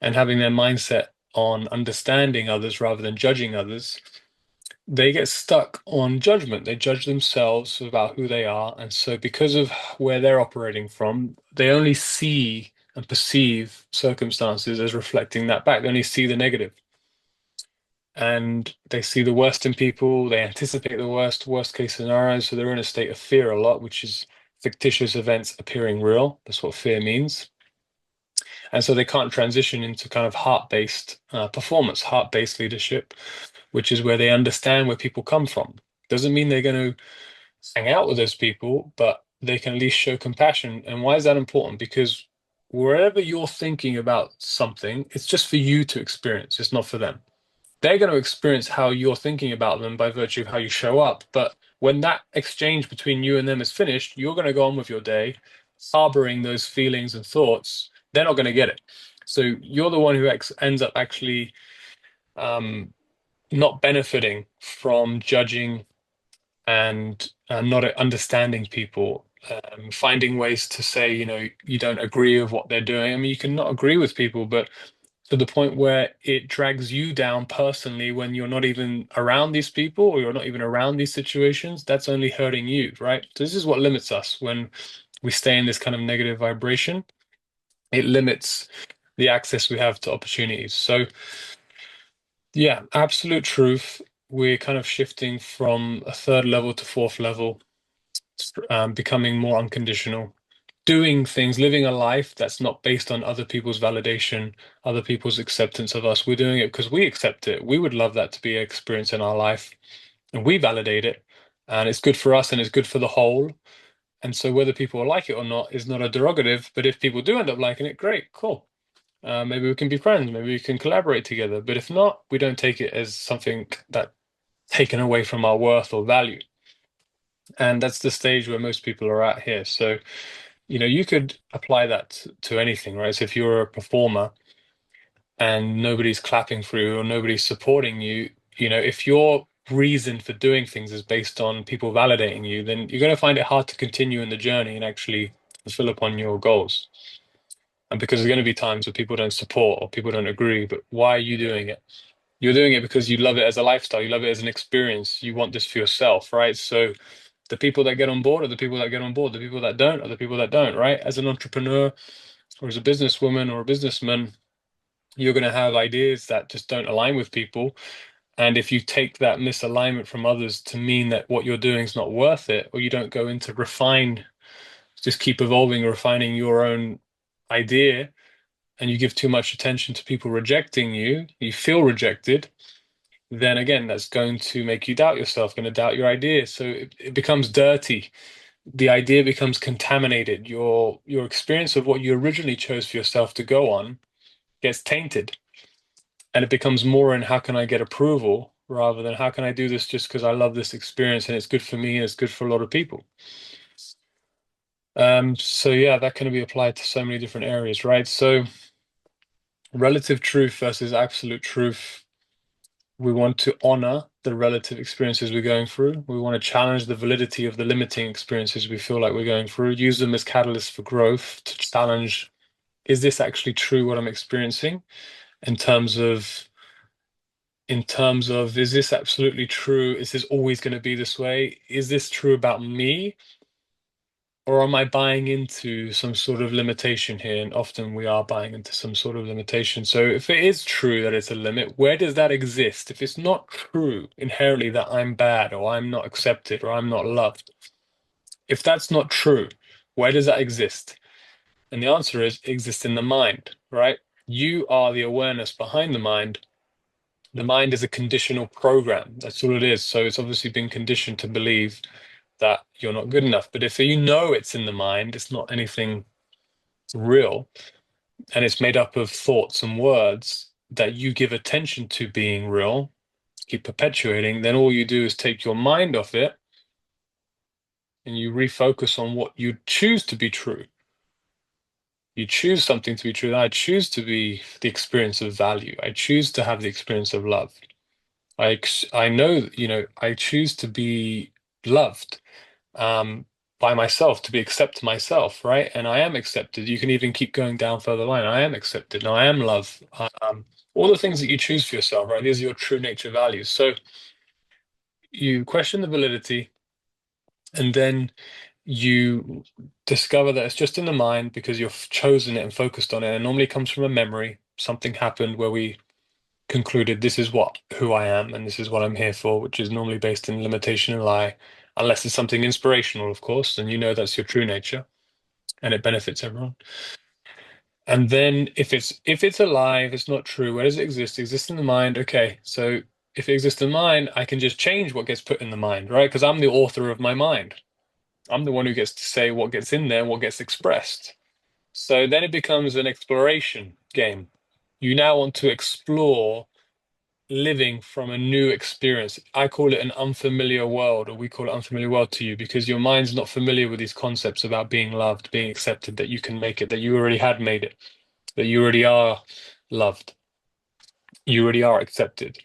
and having their mindset on understanding others rather than judging others, they get stuck on judgment. They judge themselves about who they are. And so, because of where they're operating from, they only see and perceive circumstances as reflecting that back. They only see the negative and they see the worst in people. They anticipate the worst case scenarios. So, they're in a state of fear a lot, which is fictitious events appearing real. That's what fear means. And so they can't transition into kind of heart-based performance, heart-based leadership, which is where they understand where people come from. Doesn't mean they're going to hang out with those people, but they can at least show compassion. And why is that important? Because wherever you're thinking about something, it's just for you to experience. It's not for them. They're going to experience how you're thinking about them by virtue of how you show up. But when that exchange between you and them is finished, you're going to go on with your day, harboring those feelings and thoughts. They're not going to get it. So you're the one who ends up actually um, not benefiting from judging and not understanding people, finding ways to say, you don't agree with what they're doing. I mean, you can not agree with people, but to the point where it drags you down personally when you're not even around these people or you're not even around these situations, that's only hurting you, right? So this is what limits us when we stay in this kind of negative vibration. It limits the access we have to opportunities. So yeah, absolute truth. We're kind of shifting from a third level to fourth level, becoming more unconditional, doing things, living a life that's not based on other people's validation, other people's acceptance of us. We're doing it because we accept it. We would love that to be an experience in our life, and we validate it. And it's good for us and it's good for the whole. And so whether people like it or not is not a derogative, but if people do end up liking it, great, cool. Maybe we can be friends, maybe we can collaborate together. But if not, we don't take it as something that taken away from our worth or value. And that's the stage where most people are at here. So, you could apply that to anything, right? So if you're a performer and nobody's clapping for you or nobody's supporting you, if your reason for doing things is based on people validating you, then you're going to find it hard to continue in the journey and actually fulfill upon your goals. And because there's going to be times where people don't support or people don't agree, but why are you doing it? You're doing it because you love it as a lifestyle, you love it as an experience, you want this for yourself, right? So the people that get on board are the people that get on board. The people that don't are the people that don't, right? As an entrepreneur or as a businesswoman or a businessman, you're going to have ideas that just don't align with people. And if you take that misalignment from others to mean that what you're doing is not worth it, or you don't go into refine, just keep evolving, refining your own idea, and you give too much attention to people rejecting you, you feel rejected, then again, that's going to make you doubt yourself, going to doubt your idea. So it becomes dirty. The idea becomes contaminated. Your experience of what you originally chose for yourself to go on gets tainted. And it becomes more in how can I get approval rather than how can I do this just because I love this experience and it's good for me and it's good for a lot of people. So yeah, that can be applied to so many different areas, right? So relative truth versus absolute truth. We want to honor the relative experiences we're going through. We want to challenge the validity of the limiting experiences we feel like we're going through, use them as catalysts for growth to challenge, is this actually true what I'm experiencing in terms of is this absolutely true? Is this always going to be this way? Is this true about me? Or am I buying into some sort of limitation here? And often we are buying into some sort of limitation. So if it is true that it's a limit, where does that exist? If it's not true inherently that I'm bad or I'm not accepted or I'm not loved, if that's not true, where does that exist? And the answer is it exists in the mind, right? You are the awareness behind the mind. The mind is a conditional program. That's all it is. So it's obviously been conditioned to believe that you're not good enough. But if you know it's in the mind, it's not anything real, and it's made up of thoughts and words that you give attention to being real, keep perpetuating, then all you do is take your mind off it and you refocus on what you choose to be true. You choose something to be true. I choose to be the experience of value. I choose to have the experience of love. I know, I choose to be loved um, by myself, to be accept myself, right? And I am accepted. You can even keep going down further line. I am accepted. And I am love. All the things that you choose for yourself, right? These are your true nature values. So you question the validity, and then you discover that it's just in the mind because you've chosen it and focused on it. And it normally comes from a memory. Something happened where we concluded this is who I am and this is what I'm here for, which is normally based in limitation and lie, unless it's something inspirational, of course, and you know that's your true nature and it benefits everyone. And then if it's a lie, if it's not true, where does it exist? It exists in the mind. Okay, so if it exists in the mind, I can just change what gets put in the mind, right? Because I'm the author of my mind. I'm the one who gets to say what gets in there, what gets expressed. So then it becomes an exploration game. You now want to explore living from a new experience. I call it an unfamiliar world, or we call it unfamiliar world to you, because your mind's not familiar with these concepts about being loved, being accepted, that you can make it, that you already had made it, that you already are loved, you already are accepted.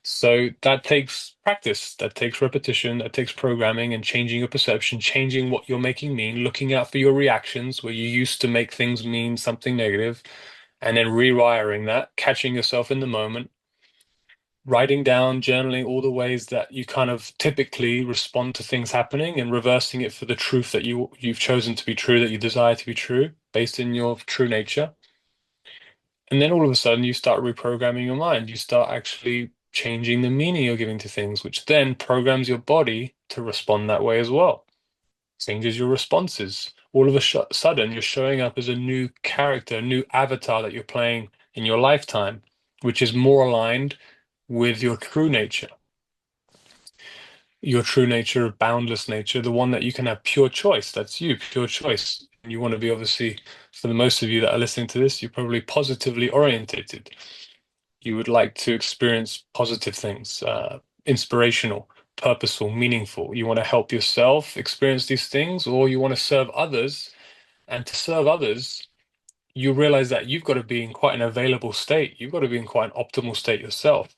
So that takes practice, that takes repetition, that takes programming and changing your perception, changing what you're making mean, looking out for your reactions where you used to make things mean something negative, and then rewiring that, catching yourself in the moment, writing down, journaling all the ways that you kind of typically respond to things happening and reversing it for the truth that you've chosen to be true, that you desire to be true, based in your true nature. And then all of a sudden you start reprogramming your mind. You start actually changing the meaning you're giving to things, which then programs your body to respond that way as well. Changes your responses. All of a sudden, you're showing up as a new character, a new avatar that you're playing in your lifetime, which is more aligned with your true nature, boundless nature, the one that you can have pure choice. That's you, pure choice. You want to be, obviously, for the most of you that are listening to this, you're probably positively orientated. You would like to experience positive things, inspirational, purposeful, meaningful. You want to help yourself experience these things, or you want to serve others. And to serve others, you realize that you've got to be in quite an available state. You've got to be in quite an optimal state yourself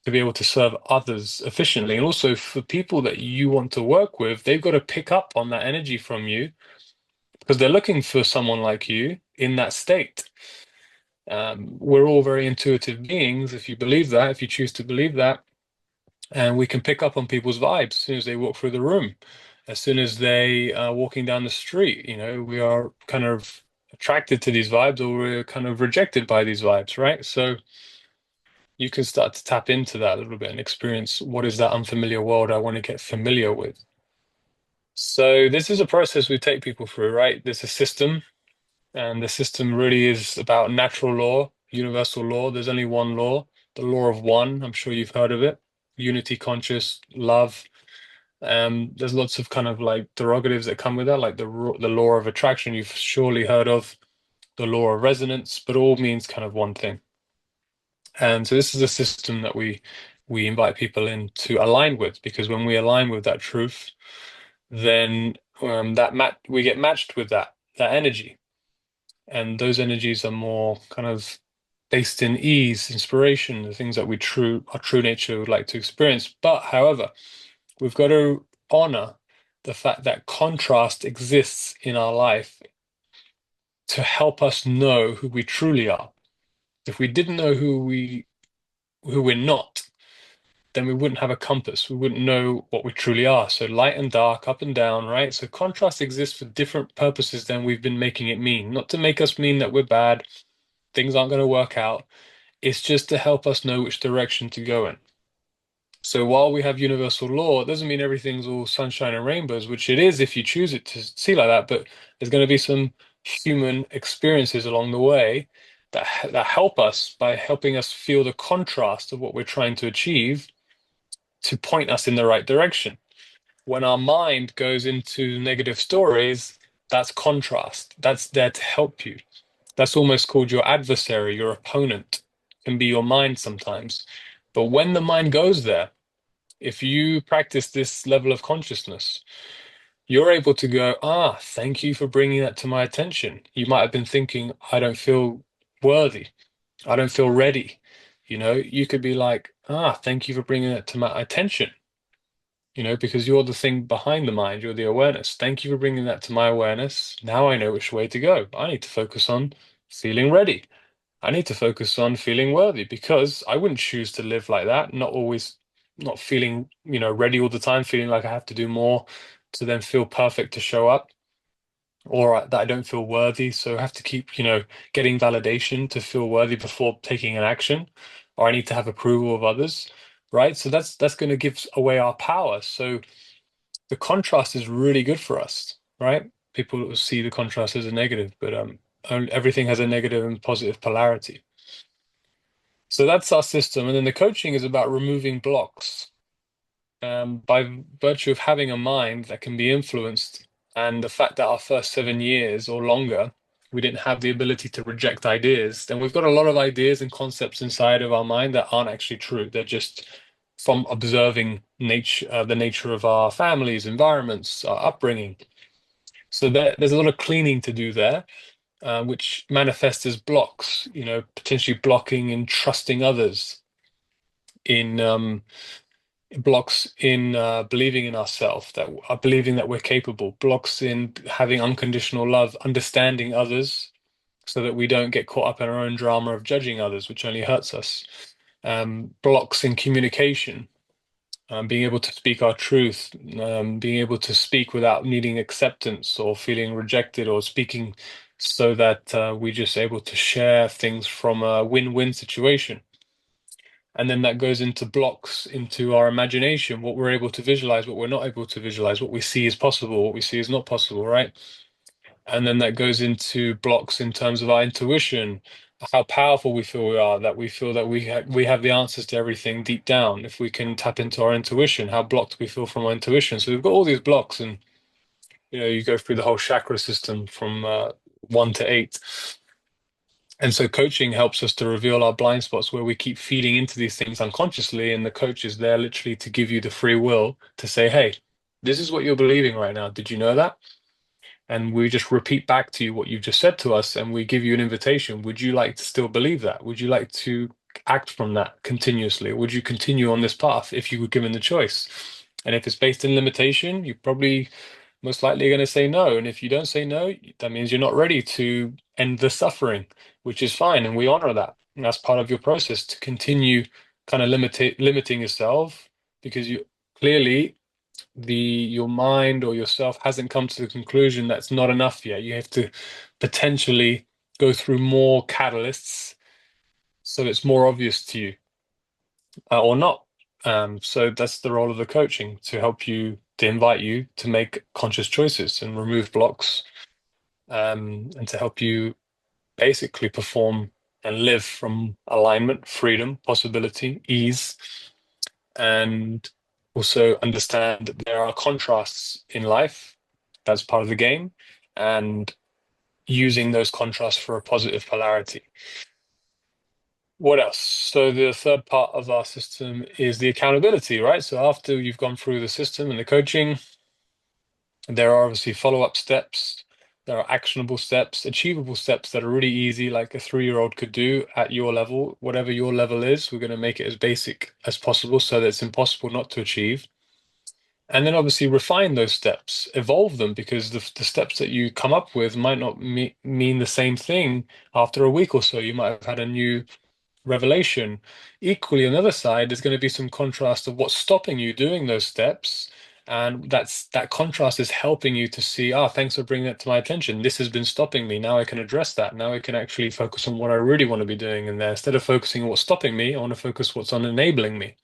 to be able to serve others efficiently. And also for people that you want to work with, they've got to pick up on that energy from you because they're looking for someone like you in that state. We're all very intuitive beings, if you believe that, if you choose to believe that, and we can pick up on people's vibes as soon as they walk through the room, as soon as they are walking down the street. We are kind of attracted to these vibes, or we're kind of rejected by these vibes, right? So you can start to tap into that a little bit and experience what is that unfamiliar world I want to get familiar with. So this is a process we take people through, right? There's a system, and the system really is about natural law, universal law. There's only one law, the law of one. I'm sure you've heard of it. Unity, conscious, love. There's lots of kind of like derogatives that come with that, like the law of attraction. You've surely heard of the law of resonance, but all means kind of one thing. And so this is a system that we invite people in to align with, because when we align with that truth, then we get matched with that energy, and those energies are more kind of based in ease, inspiration, the things that our true nature would like to experience. But however, we've got to honor the fact that contrast exists in our life to help us know who we truly are. If we didn't know who we're not, then we wouldn't have a compass. We wouldn't know what we truly are. So light and dark, up and down, right? So contrast exists for different purposes than we've been making it mean. Not to make us mean that we're bad, things aren't going to work out. It's just to help us know which direction to go in. So while we have universal law, it doesn't mean everything's all sunshine and rainbows, which it is if you choose it to see like that. But there's going to be some human experiences along the way that help us by helping us feel the contrast of what we're trying to achieve to point us in the right direction. When our mind goes into negative stories, that's contrast. That's there to help you. That's almost called your adversary, your opponent, can be your mind sometimes. But when the mind goes there, if you practice this level of consciousness, you're able to go, thank you for bringing that to my attention. You might have been thinking, I don't feel worthy. I don't feel ready. You could be like, thank you for bringing that to my attention, because you're the thing behind the mind, you're the awareness. Thank you for bringing that to my awareness. Now I know which way to go. I need to focus on feeling ready. I need to focus on feeling worthy because I wouldn't choose to live like that, not always, not feeling, ready all the time, feeling like I have to do more to then feel perfect to show up, or that I don't feel worthy. So I have to keep, getting validation to feel worthy before taking an action, or I need to have approval of others, right? So that's going to give away our power. So the contrast is really good for us, right? People will see the contrast as a negative, but everything has a negative and positive polarity. So that's our system. And then the coaching is about removing blocks. By virtue of having a mind that can be influenced, and the fact that our first 7 years or longer, we didn't have the ability to reject ideas, then we've got a lot of ideas and concepts inside of our mind that aren't actually true. They're just from observing the nature of our families, environments, our upbringing. So there's a lot of cleaning to do there, which manifests as blocks, potentially blocking in trusting others, in blocks in believing in ourselves, that are believing that we're capable, blocks in having unconditional love, understanding others so that we don't get caught up in our own drama of judging others, which only hurts us. Blocks in communication, being able to speak our truth, being able to speak without needing acceptance or feeling rejected, or speaking so that we're just able to share things from a win-win situation. And then that goes into blocks into our imagination, what we're able to visualize, what we're not able to visualize, what we see is possible, what we see is not possible, right? And then that goes into blocks in terms of our intuition, how powerful we feel we are, that we feel that we have the answers to everything deep down. If we can tap into our intuition, how blocked we feel from our intuition. So we've got all these blocks, and you go through the whole chakra system from 1 to 8. And so coaching helps us to reveal our blind spots where we keep feeding into these things unconsciously. And the coach is there literally to give you the free will to say, hey, this is what you're believing right now. Did you know that? And we just repeat back to you what you've just said to us, and we give you an invitation. Would you like to still believe that? Would you like to act from that continuously? Would you continue on this path if you were given the choice? And if it's based in limitation, you probably most likely going to say no. And if you don't say no, that means you're not ready to end the suffering, which is fine. And we honor that. And that's part of your process to continue kind of limiting yourself, because you clearly your mind or yourself hasn't come to the conclusion that's not enough yet. You have to potentially go through more catalysts so it's more obvious to you, or not. So that's the role of the coaching, to help you, to invite you to make conscious choices and remove blocks, and to help you basically perform and live from alignment, freedom, possibility, ease, and also understand that there are contrasts in life. That's part of the game, and using those contrasts for a positive polarity. What else? So the third part of our system is the accountability, right? So after you've gone through the system and the coaching, there are obviously follow-up steps. There are actionable steps, achievable steps that are really easy, like a 3-year-old could do at your level. Whatever your level is, we're going to make it as basic as possible so that it's impossible not to achieve. And then obviously refine those steps, evolve them, because the steps that you come up with might not mean the same thing after a week or so. You might have had a new revelation. Equally, on the other side, there's going to be some contrast of what's stopping you doing those steps. And that contrast is helping you to see, thanks for bringing that to my attention. This has been stopping me. Now I can address that. Now I can actually focus on what I really want to be doing in there. Instead of focusing on what's stopping me, I want to focus what's on enabling me.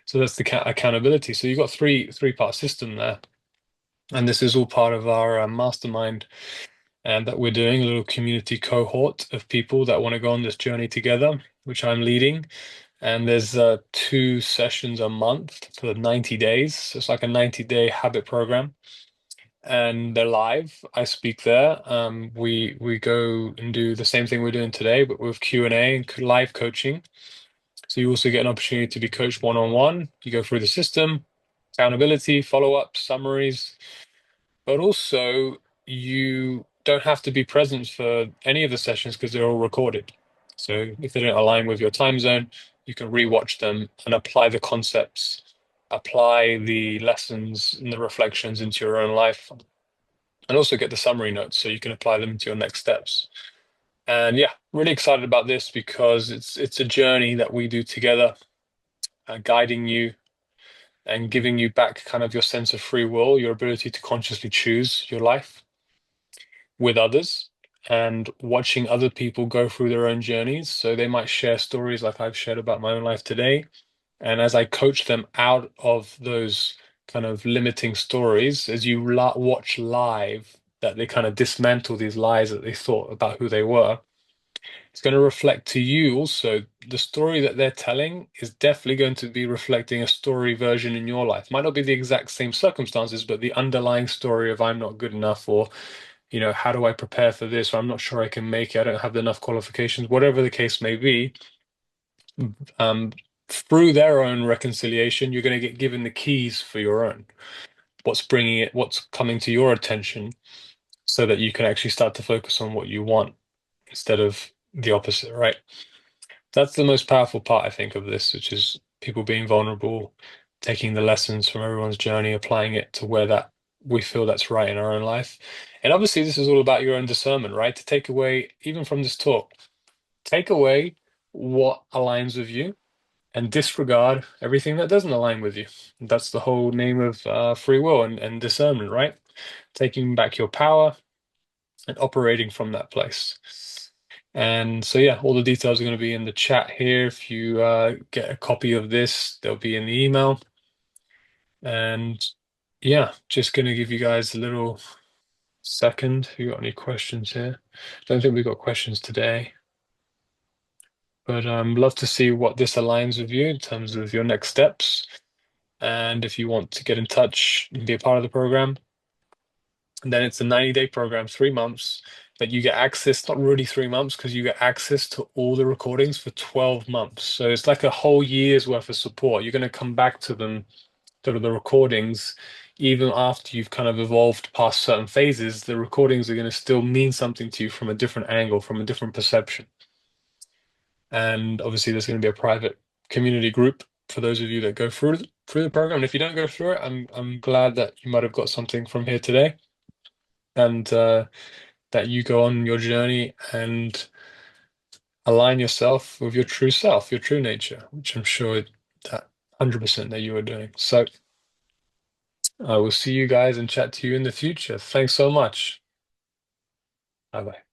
So that's the accountability. So you've got three-part system there. And this is all part of our mastermind, and that we're doing a little community cohort of people that want to go on this journey together, which I'm leading. And there's 2 sessions a month for 90 days. So it's like a 90-day habit program. And they're live. I speak there. We go and do the same thing we're doing today, but with Q&A and live coaching. So you also get an opportunity to be coached one-on-one. You go through the system, accountability, follow-up, summaries, but also you don't have to be present for any of the sessions because they're all recorded. So if they don't align with your time zone, you can rewatch them and apply the concepts, apply the lessons and the reflections into your own life, and also get the summary notes so you can apply them to your next steps. And yeah, really excited about this because it's a journey that we do together, guiding you and giving you back kind of your sense of free will, your ability to consciously choose your life with others, and watching other people go through their own journeys. So they might share stories like I've shared about my own life today. And as I coach them out of those kind of limiting stories, as you watch live, that they kind of dismantle these lies that they thought about who they were, it's going to reflect to you also. The story that they're telling is definitely going to be reflecting a story version in your life. Might not be the exact same circumstances, but the underlying story of I'm not good enough, or how do I prepare for this? Or I'm not sure I can make it. I don't have enough qualifications, whatever the case may be. Um, Through their own reconciliation, you're going to get given the keys for your own. What's coming to your attention so that you can actually start to focus on what you want instead of the opposite, right? That's the most powerful part, I think, of this, which is people being vulnerable, taking the lessons from everyone's journey, applying it to where that we feel that's right in our own life. And obviously, this is all about your own discernment, right? To take away, even from this talk, take away what aligns with you and disregard everything that doesn't align with you. That's the whole name of free will and discernment, right? Taking back your power and operating from that place. And so, yeah, all the details are going to be in the chat here. If you get a copy of this, they'll be in the email. And yeah, just going to give you guys a little second. If you got any questions here? Don't think we've got questions today, but love to see what this aligns with you in terms of your next steps. And if you want to get in touch and be a part of the program, and then it's a 90-day program, 3 months, that you get access, not really 3 months, because you get access to all the recordings for 12 months. So it's like a whole year's worth of support. You're going to come back to them, to the recordings, even after you've kind of evolved past certain phases. The recordings are going to still mean something to you from a different angle, from a different perception. And obviously, there's going to be a private community group for those of you that go through the program. And if you don't go through it, I'm glad that you might have got something from here today, and that you go on your journey and align yourself with your true self, your true nature, which I'm sure that 100% that you are doing. So I will see you guys and chat to you in the future. Thanks so much. Bye bye.